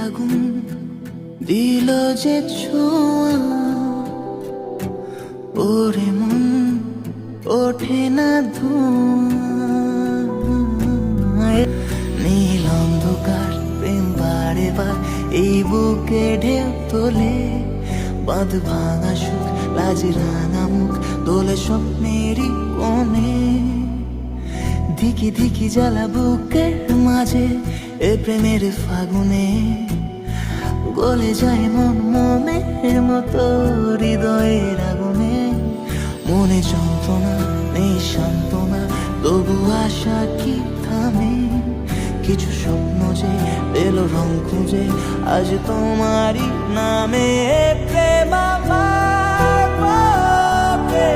আগুন দিল যে ছোঁয়া, ওরে মন ওঠে না ধোঁয়া। নীল অন্ধকার প্রেম বারে বার এই বুকে ঢেউ তোলে, বাঁধ ভাঙা সুখ লাজ রাঙা মুখ দোলে স্বপ্নেরই কোণে। ধিকি ধিকি জ্বালা বুকের মাঝে এ প্রেমের ফাগুনে, গলে যায় মন মোমের মতো হৃদয়ের আগুনে। মনে যন্ত্রণা নেই সান্ত্বনা, তবু আশা কি থামে? কিছু স্বপ্ন যে পেল রং খুঁজে আজ তোমারই নামে। প্রেম আমার বুকে